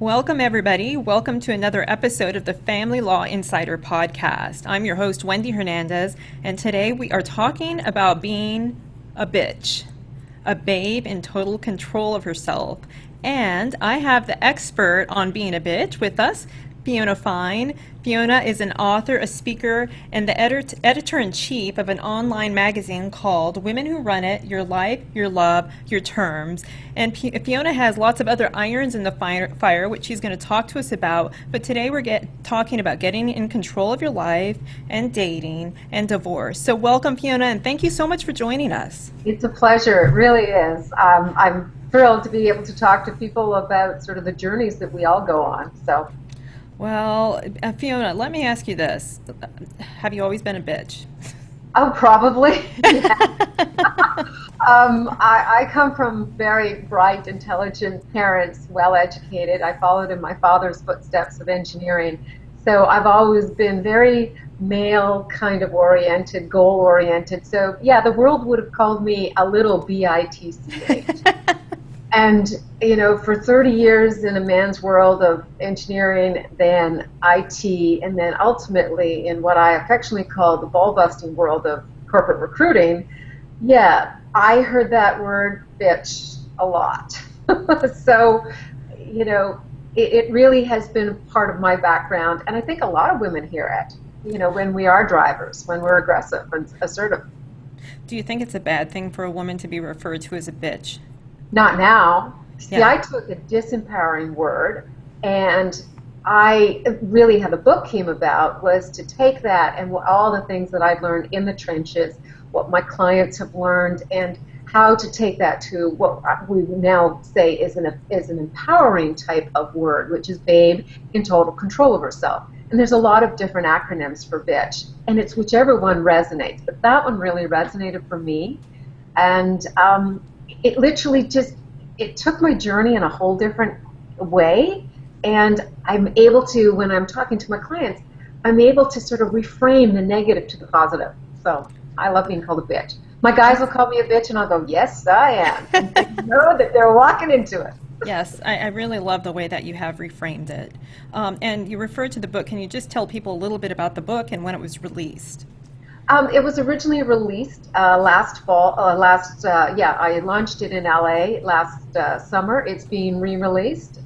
Welcome, everybody. Welcome to another episode of the Family Law Insider Podcast. I'm your host, Wendy Hernandez, and today we are talking about being a bitch, a babe in total control of herself. And I have the expert on being a bitch with us, Fiona Fine. Fiona is an author, a speaker, and the editor-in-chief of an online magazine called Women Who Run It, Your Life, Your Love, Your Terms. And Fiona has lots of other irons in the fire, which she's going to talk to us about. But today we're talking about getting in control of your life and dating and divorce. So welcome, Fiona, and thank you so much for joining us. It's a pleasure. It really is. I'm thrilled to be able to talk to people about sort of the journeys that we all go on. Well, Fiona, let me ask you this. Have you always been a bitch? Oh, probably. I come from very bright, intelligent parents, well-educated. I followed in my father's footsteps of engineering. So I've always been very male kind of oriented, goal-oriented. So, yeah, the world would have called me a little B.I.T.C.H. And, you know, for 30 years in a man's world of engineering, then IT, and then ultimately in what I affectionately call the ball-busting world of corporate recruiting, yeah, I heard that word bitch a lot. So, you know, it really has been part of my background, and I think a lot of women hear it, you know, when we are drivers, when we're aggressive and assertive. Do you think it's a bad thing for a woman to be referred to as a bitch? Not now. See, Yeah. I took a disempowering word, and I really how the book came about was to take that and all the things that I've learned in the trenches, what my clients have learned, and how to take that to what we now say is an empowering type of word, which is babe in total control of herself. And there's a lot of different acronyms for bitch, and it's whichever one resonates. But that one really resonated for me, and it literally it took my journey in a whole different way, and I'm able to, when I'm talking to my clients, I'm able to sort of reframe the negative to the positive. So I love being called a bitch. My guys will call me a bitch, and I'll go, yes, I am. And they know that they're walking into it. Yes, I really love the way that you have reframed it. And you referred to the book. Can you just tell people a little bit about the book and when it was released? It was originally released last fall. I launched it in LA last summer. It's being re-released.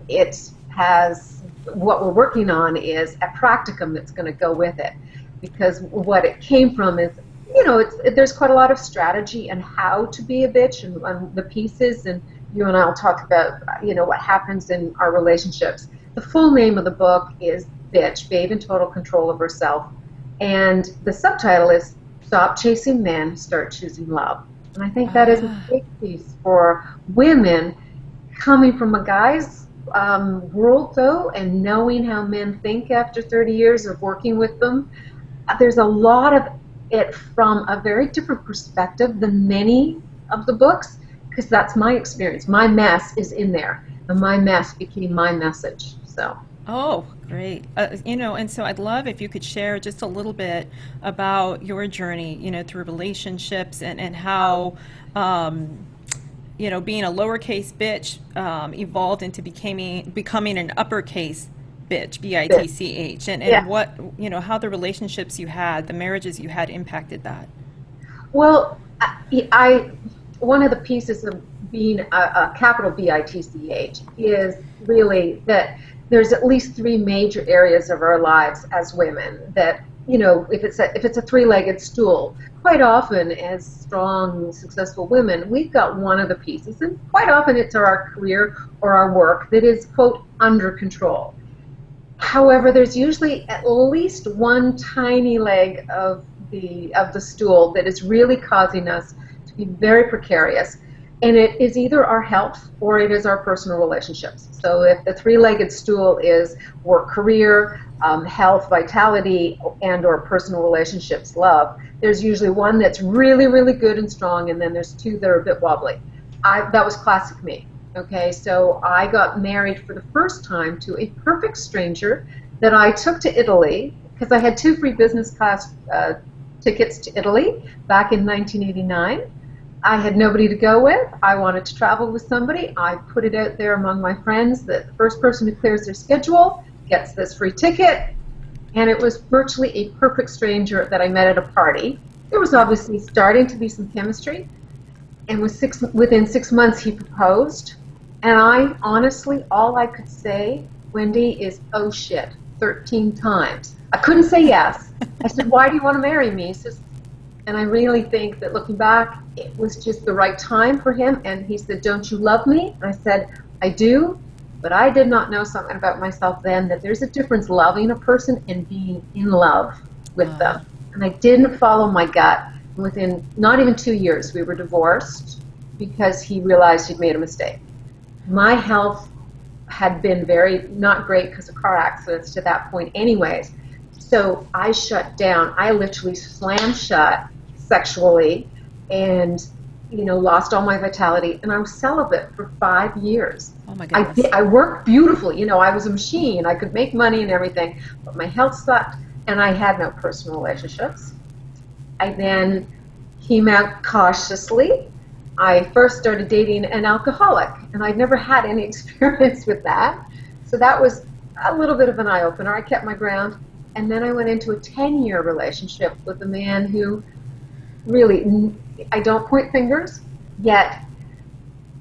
It has, what we're working on is a practicum that's going to go with it, because what it came from is, you know, there's quite a lot of strategy and how to be a bitch and the pieces, and you and I will talk about, you know, what happens in our relationships. The full name of the book is B.I.T.C.H, Babe in Total Control of Herself. And the subtitle is Stop Chasing Men, Start Choosing Love. And I think that is a big piece for women coming from a guy's world, though, and knowing how men think after 30 years of working with them. There's a lot of it from a very different perspective than many of the books, because that's my experience. My mess is in there, and my mess became my message. So. Oh, great. You know, and so I'd love if you could share just a little bit about your journey, you know, through relationships and how, you know, being a lowercase bitch evolved into becoming an uppercase bitch, B.I.T.C.H, and Yeah. what, you know, how the relationships you had, the marriages you had impacted that. Well, one of the pieces of being a capital B.I.T.C.H is really that there's at least three major areas of our lives as women that, you know, if it's a three-legged stool, quite often as strong, successful women, we've got one of the pieces, and quite often it's our career or our work that is, quote, under control. However, there's usually at least one tiny leg of the stool that is really causing us to be very precarious. And it is either our health or it is our personal relationships. So if the three-legged stool is work, career, health, vitality, and or personal relationships, love, there's usually one that's really, really good and strong, and then there's two that are a bit wobbly. That was classic me. Okay, so I got married for the first time to a perfect stranger that I took to Italy, because I had 2 free business class tickets to Italy back in 1989. I had nobody to go with. I wanted to travel with somebody. I put it out there among my friends that the first person who clears their schedule gets this free ticket. And it was virtually a perfect stranger that I met at a party. There was obviously starting to be some chemistry. And within 6 months, he proposed. And I honestly, all I could say, Wendy, is, oh shit, 13 times. I couldn't say yes. I said, why do you want to marry me? He says, and I really think that looking back, it was just the right time for him. And he said, don't you love me? And I said, I do. But I did not know something about myself then, that there's a difference loving a person and being in love with them. And I didn't follow my gut. Within not even 2 years, we were divorced because he realized he'd made a mistake. My health had been very not great because of car accidents to that point anyways. So I shut down. I literally slammed shut sexually and lost all my vitality, and I was celibate for 5 years. Oh my goodness. I worked beautifully. I was a machine. I could make money and everything, but my health sucked, and I had no personal relationships. I then came out cautiously. I first started dating an alcoholic, and I'd never had any experience with that. So that was a little bit of an eye-opener. I kept my ground, and then I went into a 10-year relationship with a man who really, I don't point fingers, yet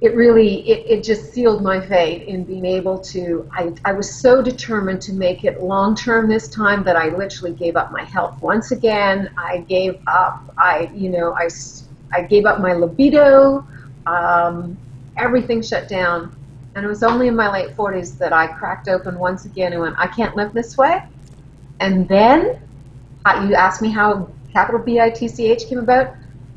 it just sealed my fate in being able to, I was so determined to make it long-term this time that I literally gave up my health. Once again, I gave up, I gave up my libido, everything shut down. And it was only in my late 40s that I cracked open once again and went, I can't live this way. And then, you asked me how capital B.I.T.C.H came about.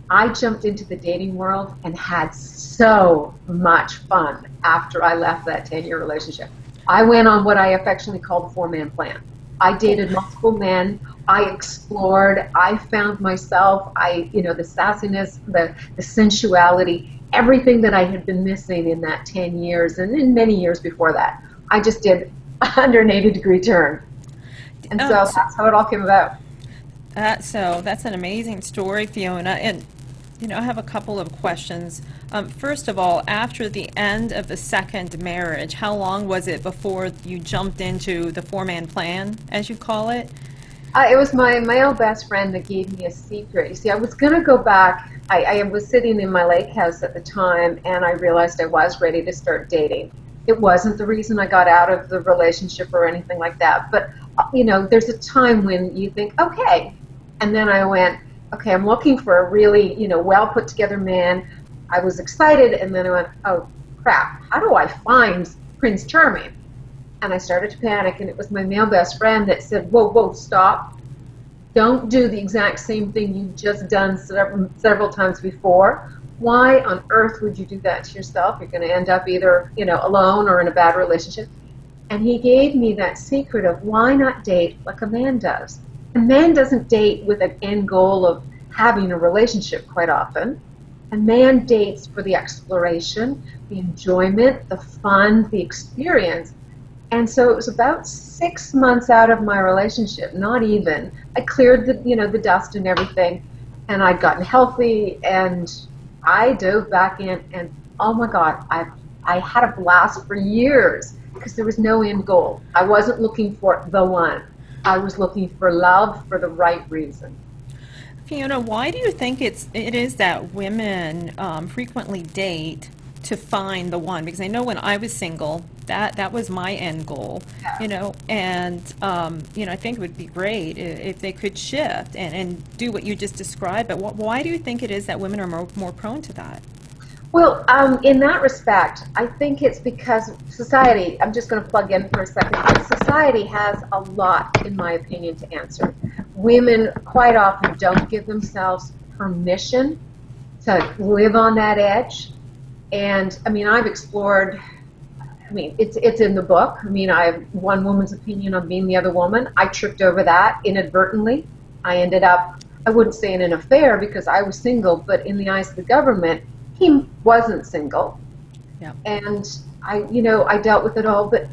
I jumped into the dating world and had so much fun after I left that 10-year relationship. I went on what I affectionately call the 4-man plan. I dated multiple men. I explored. I found myself. The sassiness, the sensuality, everything that I had been missing in that 10 years and in many years before that. I just did a 180-degree turn. And so that's how it all came about. So that's an amazing story, Fiona. And, I have a couple of questions. First of all, after the end of the second marriage, how long was it before you jumped into the 4-man plan, as you call it? It was my old best friend that gave me a secret. You see, I was going to go back. I was sitting in my lake house at the time, and I realized I was ready to start dating. It wasn't the reason I got out of the relationship or anything like that. But, there's a time when you think, okay. And then I went, okay, I'm looking for a really, well put together man. I was excited, and then I went, oh, crap, how do I find Prince Charming? And I started to panic, and it was my male best friend that said, whoa, stop. Don't do the exact same thing you've just done several times before. Why on earth would you do that to yourself? You're going to end up either, alone or in a bad relationship. And he gave me that secret of why not date like a man does. A man doesn't date with an end goal of having a relationship quite often. A man dates for the exploration, the enjoyment, the fun, the experience. And so it was about 6 months out of my relationship, not even. I cleared the dust and everything, and I'd gotten healthy, and I dove back in, and oh my God, I had a blast for years because there was no end goal. I wasn't looking for the one. I was looking for love for the right reason. Fiona, why do you think it is that women frequently date to find the one? Because I know when I was single, that was my end goal, and I think it would be great if they could shift and do what you just described. But why do you think it is that women are more prone to that? Well, in that respect, I think it's because society, I'm just going to plug in for a second, society has a lot, in my opinion, to answer. Women quite often don't give themselves permission to live on that edge. And, I've explored, it's in the book. I have one woman's opinion on being the other woman. I tripped over that inadvertently. I ended up, I wouldn't say in an affair because I was single, but in the eyes of the government, he wasn't single. Yeah. And I dealt with it all. But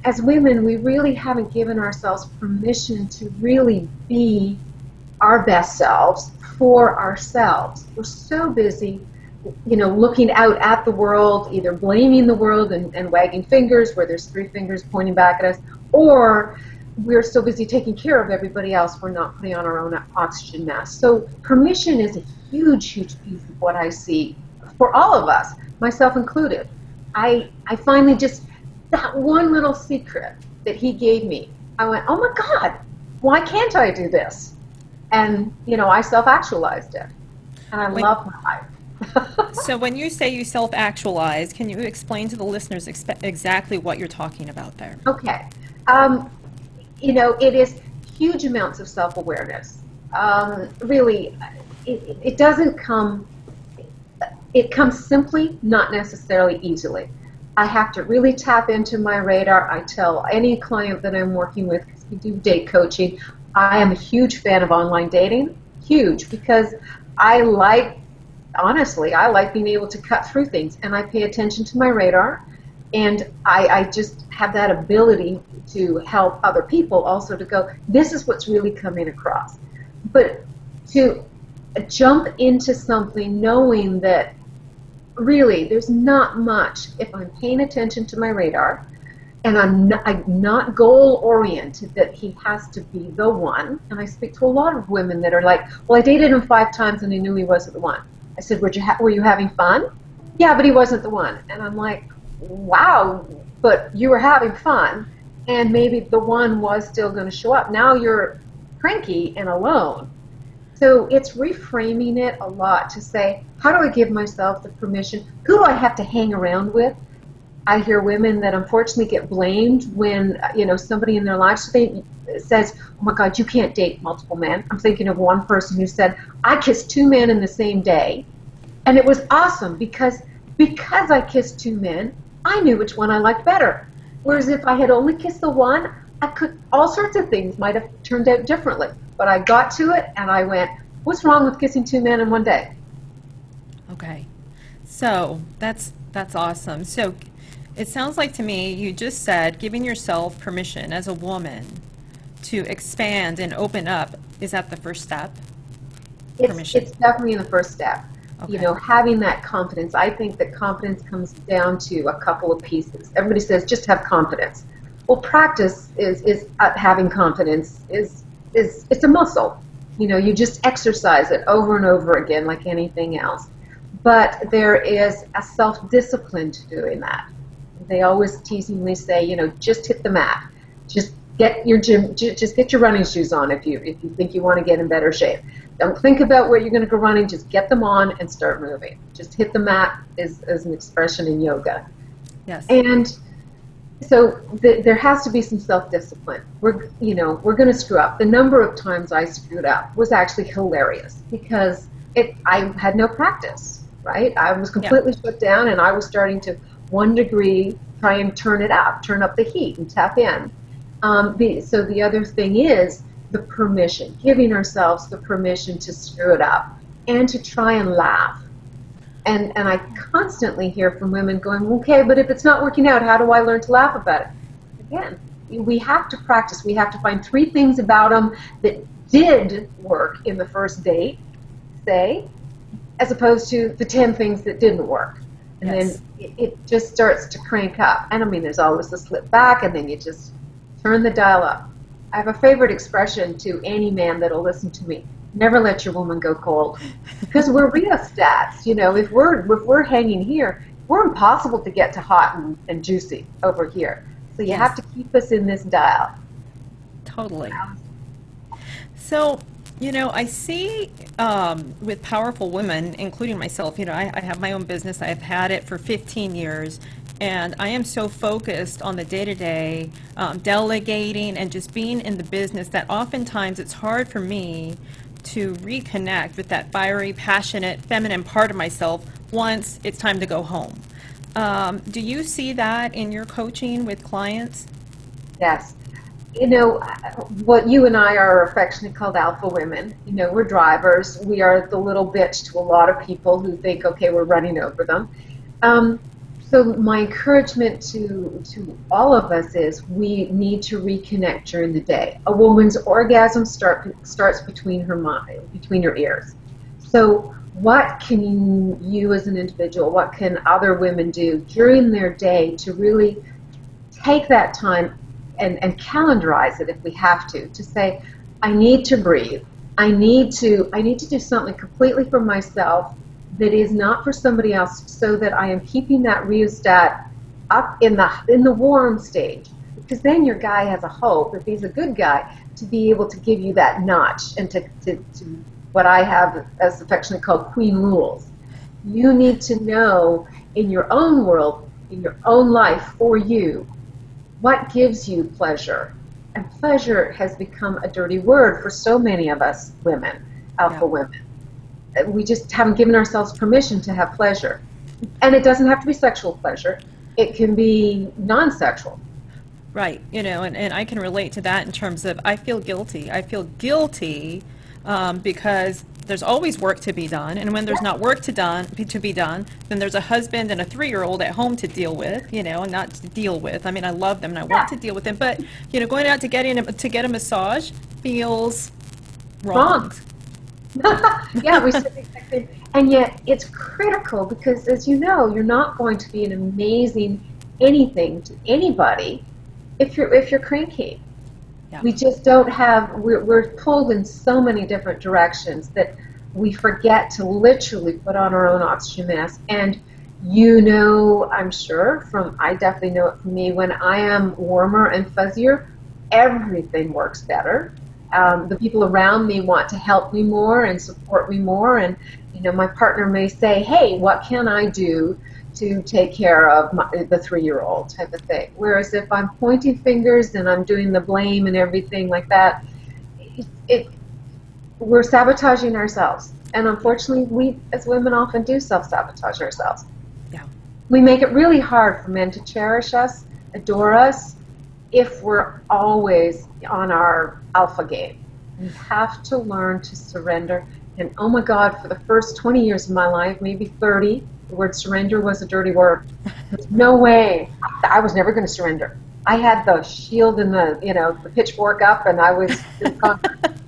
as women, we really haven't given ourselves permission to really be our best selves for ourselves. We're so busy, looking out at the world, either blaming the world and wagging fingers where there's three fingers pointing back at us, or we're so busy taking care of everybody else, we're not putting on our own oxygen mask. So permission is a huge, huge piece of what I see for all of us, myself included. I finally just, that one little secret that he gave me, I went, oh my God, why can't I do this? And, I self-actualized it. And I love my life. So when you say you self-actualize, can you explain to the listeners exactly what you're talking about there? Okay. It is huge amounts of self-awareness. Really, it doesn't come, it comes simply, not necessarily easily. I have to really tap into my radar. I tell any client that I'm working with, because we do date coaching, I am a huge fan of online dating, huge, because honestly, I like being able to cut through things, and I pay attention to my radar, and I just have that ability to help other people also to go, this is what's really coming across. But to jump into something knowing that really there's not much, if I'm paying attention to my radar, and I'm not goal-oriented that he has to be the one. And I speak to a lot of women that are like, well, I dated him 5 times and I knew he wasn't the one. I said, were you having fun? Yeah, but he wasn't the one. And I'm like, wow, but you were having fun, and maybe the one was still going to show up. Now you're cranky and alone. So it's reframing it a lot to say, how do I give myself the permission? Who do I have to hang around with? I hear women that unfortunately get blamed when somebody in their lives says, oh my God, you can't date multiple men. I'm thinking of one person who said, I kissed 2 men in the same day, and it was awesome because I kissed 2 men, I knew which one I liked better. Whereas if I had only kissed the one, all sorts of things might have turned out differently. But I got to it and I went, what's wrong with kissing 2 men in one day? Okay, so that's awesome. So it sounds like to me you just said giving yourself permission as a woman to expand and open up, is that the first step? It's definitely the first step. Okay. Having that confidence. I think that confidence comes down to a couple of pieces. Everybody says just have confidence. Well, practice is having confidence it's a muscle. You just exercise it over and over again like anything else. But there is a self-discipline to doing that. They always teasingly say, just hit the mat. Just get your running shoes on if you think you want to get in better shape. Don't think about where you're going to go running. Just get them on and start moving. Just hit the mat is an expression in yoga. Yes. And so there has to be some self-discipline. We're going to screw up. The number of times I screwed up was actually hilarious because I had no practice, right? I was completely shut down, and I was starting to 1 degree try and turn up the heat and tap in. So the other thing is the permission, giving ourselves the permission to screw it up and to try and laugh. And I constantly hear from women going, okay, but if it's not working out, how do I learn to laugh about it? Again, we have to practice. We have to find 3 things about them that did work in the first date, say, as opposed to the 10 things that didn't work. And then it just starts to crank up. And I mean, there's always the slip back, and then you just turn the dial up. I have a favorite expression to any man that'll listen to me. Never let your woman go cold, because we're rheostats. If we're hanging here, we're impossible to get to hot and juicy over here. So you have to keep us in this dial. Totally. So, I see with powerful women, including myself, I have my own business. I've had it for 15 years. And I am so focused on the day-to-day, delegating and just being in the business that oftentimes it's hard for me to reconnect with that fiery, passionate, feminine part of myself once it's time to go home. Do you see that in your coaching with clients? Yes. What you and I are affectionately called alpha women. We're drivers. We are the little bitch to a lot of people who think, okay, we're running over them. So my encouragement to all of us is we need to reconnect during the day. A woman's orgasm starts between her ears. So what can you as an individual, what can other women do during their day to really take that time and calendarize it if we have to say, I need to breathe. I need to do something completely for myself that is not for somebody else, so that I am keeping that rheostat up in the warm stage. Because then your guy has a hope, if he's a good guy, to be able to give you that notch and to what I have as affectionately called queen rules. You need to know in your own world, in your own life for you, what gives you pleasure. And pleasure has become a dirty word for so many of us women, alpha women. We just haven't given ourselves permission to have pleasure. And it doesn't have to be sexual pleasure. It can be non-sexual. Right, and I can relate to that in terms of I feel guilty. I feel guilty because there's always work to be done, and when there's not work to be done, then there's a husband and a 3-year-old at home to deal with, and not to deal with. I mean, I love them and I want to deal with them, but going out to get a massage feels wrong. Yeah, we said exactly. And yet it's critical because, as you know, you're not going to be an amazing anything to anybody if you're cranky. Yeah. We just don't have. We're pulled in so many different directions that we forget to literally put on our own oxygen mask. And I'm sure I definitely know it from me. When I am warmer and fuzzier, everything works better. The people around me want to help me more and support me more, and my partner may say, hey, what can I do to take care of the 3-year-old type of thing. Whereas if I'm pointing fingers and I'm doing the blame and everything like that, we're sabotaging ourselves. And unfortunately, we as women often do self-sabotage ourselves. Yeah. We make it really hard for men to cherish us, adore us, if we're always on our alpha game. We have to learn to surrender. And oh my God, for the first 20 years of my life, maybe 30, the word surrender was a dirty word. There's no way. I was never going to surrender. I had the shield and the pitchfork up, and I was conquered.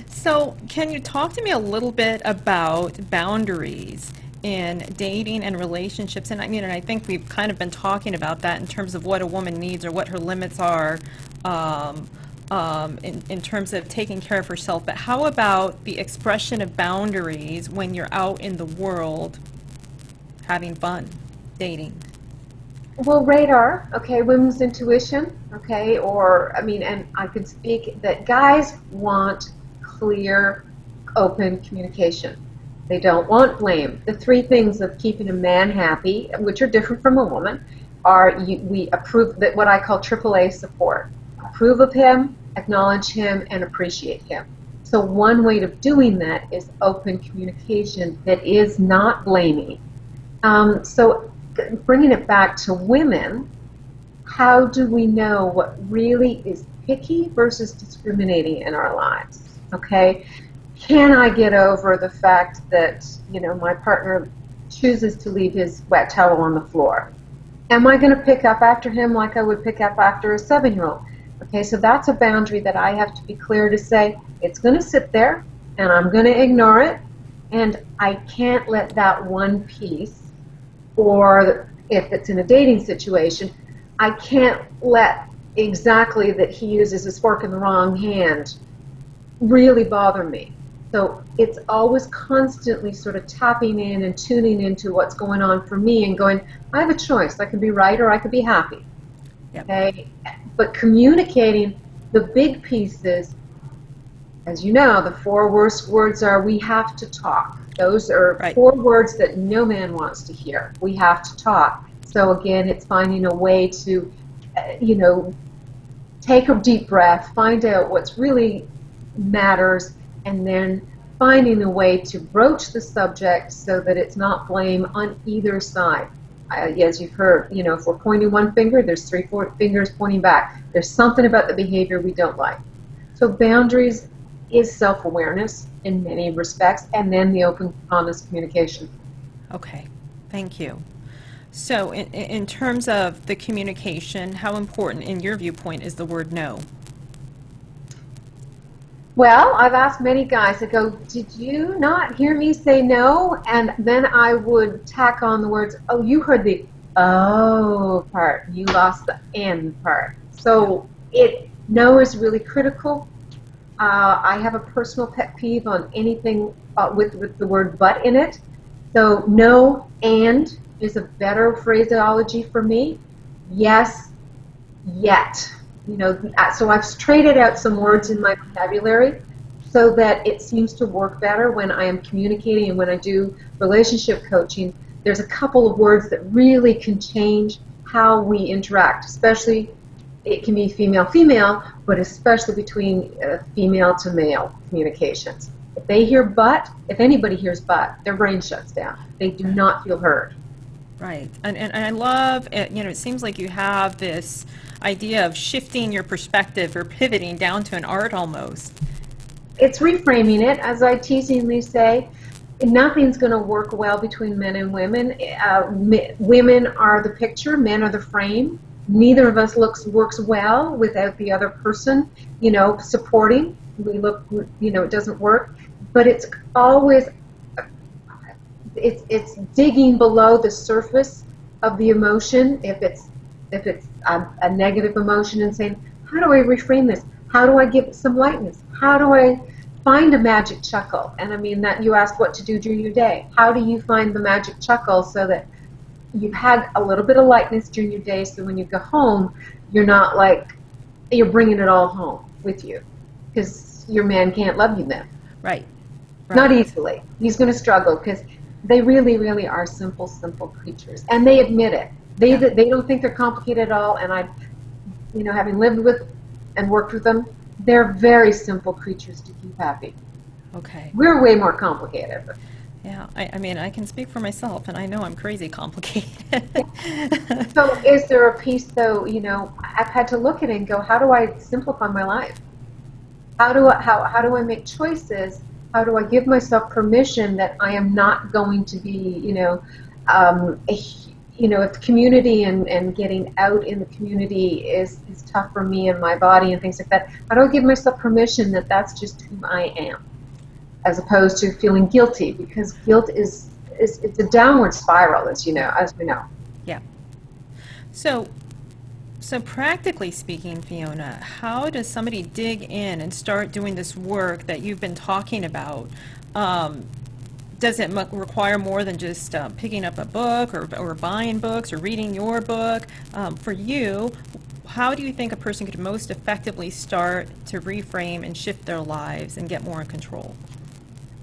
So can you talk to me a little bit about boundaries in dating and relationships? And I think we've kind of been talking about that in terms of what a woman needs or what her limits are in terms of taking care of herself. But how about the expression of boundaries when you're out in the world having fun, dating? Well, radar, okay, women's intuition, okay, and I could speak that guys want clear, open communication. They don't want blame. The 3 things of keeping a man happy, which are different from a woman, are we approve that what I call AAA support. Approve of him, acknowledge him, and appreciate him. So one way of doing that is open communication that is not blaming. So bringing it back to women, how do we know what really is picky versus discriminating in our lives? Okay, can I get over the fact that my partner chooses to leave his wet towel on the floor? Am I going to pick up after him like I would pick up after a 7-year-old? Okay, so that's a boundary that I have to be clear to say, it's going to sit there, and I'm going to ignore it, and I can't let that one piece, or if it's in a dating situation, I can't let exactly that he uses his fork in the wrong hand really bother me. So it's always constantly sort of tapping in and tuning into what's going on for me and going, I have a choice. I could be right or I could be happy. Yep. Okay? But communicating the big pieces, as you know, the 4 worst words are we have to talk. Those are Right. 4 words that no man wants to hear. We have to talk. So again, it's finding a way to, take a deep breath, find out what's really matters, and then finding a way to broach the subject so that it's not blame on either side. As you've heard, if we're pointing one finger, there's 3-4 fingers pointing back. There's something about the behavior we don't like. So boundaries is self-awareness in many respects, and then the open, honest communication. Okay, thank you. So in terms of the communication, how important, in your viewpoint, is the word no? Well, I've asked many guys, I go, did you not hear me say no? And then I would tack on the words, oh, you heard the oh part. You lost the N part. Yeah. So no is really critical. I have a personal pet peeve on anything with the word but in it. So no and is a better phraseology for me. Yes, yet. So I've traded out some words in my vocabulary so that it seems to work better when I am communicating and when I do relationship coaching. There's a couple of words that really can change how we interact, especially it can be female-female, but especially between female to male communications. If anybody hears but, their brain shuts down. They do not feel heard. Right. And I love it. It seems like you have this idea of shifting your perspective or pivoting down to an art almost. It's reframing it, as I teasingly say. Nothing's going to work well between men and women. Women are the picture, men are the frame. Neither of us works well without the other person, supporting. It doesn't work. But it's always, it's digging below the surface of the emotion. If it's a negative emotion, and saying, how do I reframe this? How do I give it some lightness? How do I find a magic chuckle? And I mean that you asked what to do during your day. How do you find the magic chuckle so that you've had a little bit of lightness during your day, so when you go home, you're not like you're bringing it all home with you, because your man can't love you then. Right. Not easily. He's going to struggle because they really, really are simple creatures, and they admit it. They don't think they're complicated at all. And having lived with and worked with them, they're very simple creatures to keep happy. Okay. We're way more complicated. Yeah, I mean, I can speak for myself, and I know I'm crazy complicated. So is there a piece, though, I've had to look at it and go, how do I simplify my life? How do I make choices? How do I give myself permission that I am not going to be, if the community and getting out in the community is tough for me and my body and things like that, how do I give myself permission that that's just who I am, as opposed to feeling guilty? Because guilt it's a downward spiral, as we know. Yeah. So practically speaking, Fiona, how does somebody dig in and start doing this work that you've been talking about? Does it require more than just picking up a book or buying books or reading your book? For you, how do you think a person could most effectively start to reframe and shift their lives and get more in control?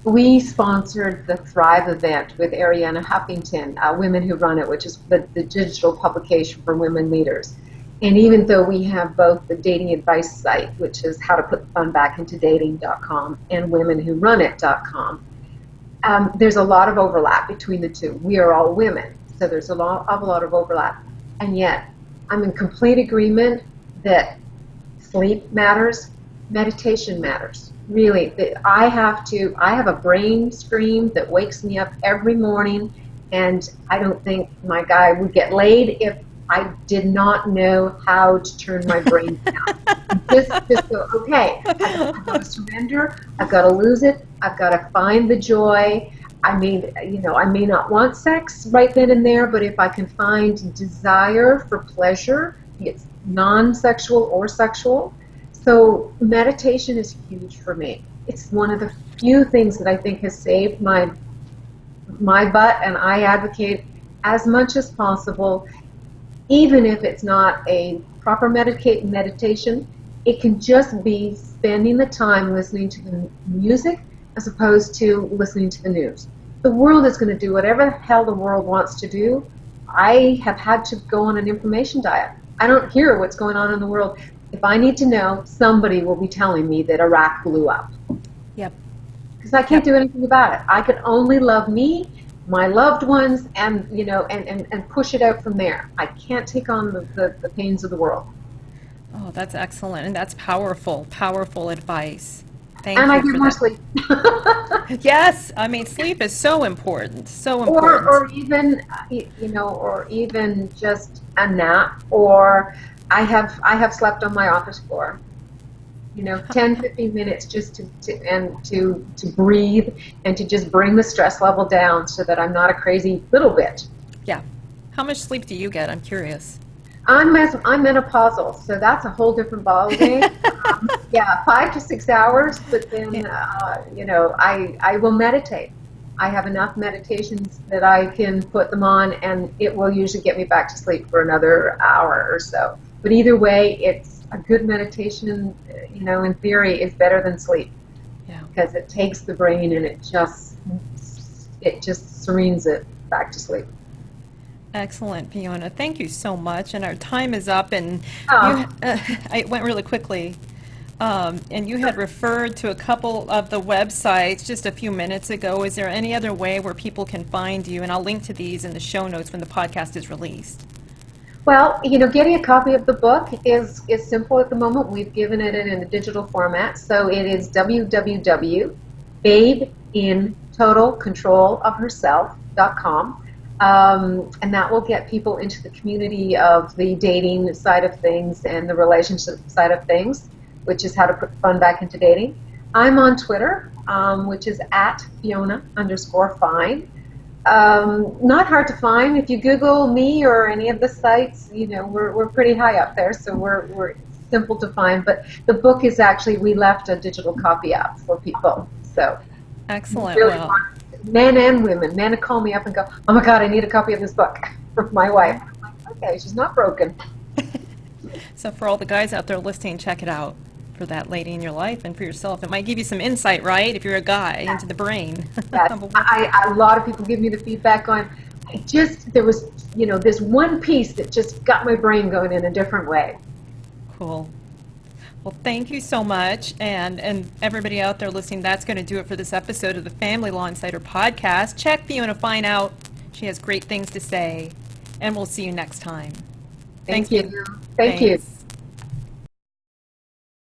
We sponsored the Thrive event with Ariana Huffington, Women Who Run It, which is the digital publication for women leaders. And even though we have both the dating advice site, which is how to put the fun back into dating.com, and womenwhorunit.com, there's a lot of overlap between the two. We are all women, so there's a lot of overlap. And yet, I'm in complete agreement that sleep matters, meditation matters. Really, I have a brain stream that wakes me up every morning, and I don't think my guy would get laid if I did not know how to turn my brain down. just go, okay, I've got to surrender, I've got to lose it, I've got to find the joy. I may not want sex right then and there, but if I can find desire for pleasure, be it non-sexual or sexual. So meditation is huge for me. It's one of the few things that I think has saved my butt, and I advocate as much as possible. Even if it's not a proper meditation, it can just be spending the time listening to the music as opposed to listening to the news. The world is going to do whatever the hell the world wants to do. I have had to go on an information diet. I don't hear what's going on in the world. If I need to know, somebody will be telling me that Iraq blew up. Yep. Because I can't do anything about it. I can only love me, my loved ones, and and push it out from there. I can't take on the pains of the world. Oh, that's excellent, and that's powerful advice. Thank And I you get for more that. sleep. Yes, I mean, sleep is so important, so Or, important. or even, or even just a nap, or I have slept on my office floor, 10, 15 minutes just to breathe and to just bring the stress level down so that I'm not a crazy little bitch. Yeah. How much sleep do you get? I'm curious. I'm menopausal, so that's a whole different ball game. Yeah, 5 to 6 hours, but then Yeah. I will meditate. I have enough meditations that I can put them on, and it will usually get me back to sleep for another hour or so. But either way, it's a good meditation. In theory, is better than sleep Yeah. because it takes the brain and it just serenes it back to sleep. Excellent, Fiona. Thank you so much. And our time is up, and you, Oh, it went really quickly. And you had referred to a couple of the websites just a few minutes ago. Is there any other way where people can find you? And I'll link to these in the show notes when the podcast is released. well, getting a copy of the book is simple at the moment. We've given it in a digital format, so it is www.babeintotalcontrolofherself.com. And that will get people into the community of the dating side of things and the relationship side of things, which is how to put fun back into dating. I'm on Twitter, which is at Fiona_Fine. Not hard to find. If you Google me or any of the sites, we're pretty high up there, so we're simple to find. But the book is actually, we left a digital copy out for people. So Excellent. really Well, want men and women, men to call me up and go, oh my God, I need a copy of this book for my wife. I'm like, okay, she's not broken. so for all the guys out there listening, check it out for that lady in your life and for yourself. It might give you some insight, right? If you're a guy, into the brain. Yes, a lot of people give me the feedback on, there was, this one piece that just got my brain going in a different way. Cool. Well, thank you so much. And everybody out there listening, that's going to do it for this episode of the Family Law Insider podcast. Check Fiona Fine out. She has great things to say. And we'll see you next time. Thanks, Thank you. Fiona. Thank you. Thanks.